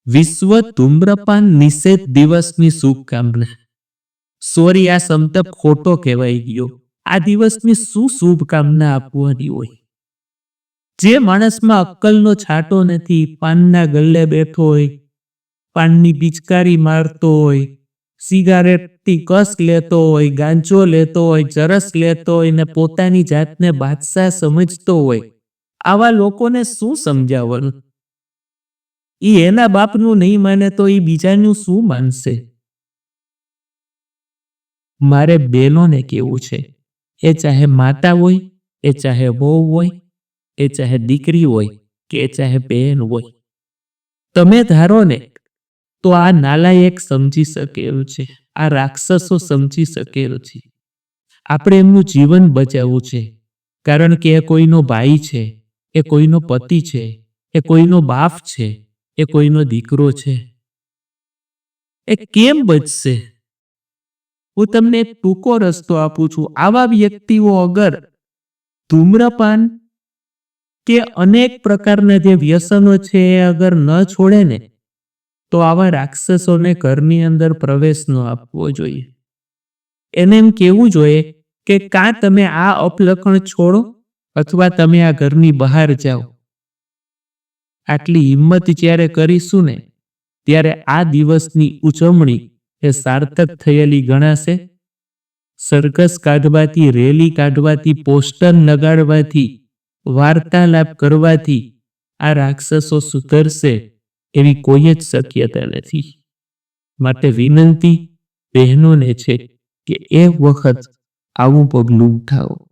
વિશ્વ ધૂમ્રપાન નિષેધ દિવસની શુભકામના। સોરી, આ શબ્દ ખોટો કહેવાઈ ગયો। આ દિવસની શું શુભકામના આપવાની હોય? જે માણસમાં અક્કલનો છાંટો નથી, પાનના ગલ્લે બેઠો હોય, પાનની પિચકારી મારતો હોય, સિગારેટથી કસ લેતો હોય, ગાંજો લેતો હોય, ચરસ લેતો હોય ને પોતાની જાતને બાદશાહ સમજતો હોય, આવા લોકોને શું સમજાવવાનું? ઈ એના બાપનું નહીં માને તો ઈ બીજાનું શું માનશે? મારે બહેનોને કેવું છે, એ ચાહે માતા હોય, એ ચાહે વહુ હોય, એ ચાહે દીકરી હોય કે એ ચાહે બહેન હોય, તમે ધારો ને તો આ નાલાયક સમજી શકે એવું છે, આ રાક્ષસો સમજી શકે એવું છે। આપણે એમનું જીવન બચાવવું છે, કારણ કે એ કોઈનો ભાઈ છે, એ કોઈનો પતિ છે, એ કોઈનો બાપ છે, એ કોઈનો દીકરો છે। એ કેમ બચશે? હું તમને એક ટૂંકો રસ્તો આપું છું। આવા વ્યક્તિઓ અગર ધૂમ્રપાન કે અનેક પ્રકારના જે વ્યસનો છે એ અગર ન છોડે ને તો આવા રાક્ષસોને ઘરની અંદર પ્રવેશ ન આપવો જોઈએ। એને એમ કહેવું જોઈએ કે કાં તમે આ અપલખણ છોડો અથવા તમે આ ઘરની બહાર જાઓ। આટલી હિંમત જ્યારે કરીશું ને ત્યારે આ દિવસની ઉજવણી એ સાર્થક થયેલી ગણાશે। સરઘસ કાઢવાથી, રેલી કાઢવાથી, પોસ્ટર લગાડવાથી, વાર્તાલાપ કરવાથી આ રાક્ષસો સુધરશે એવી કોઈ જ શક્યતા નથી। માટે વિનંતી બહેનોને છે કે એક વખત આવું પગલું ઉઠાવો।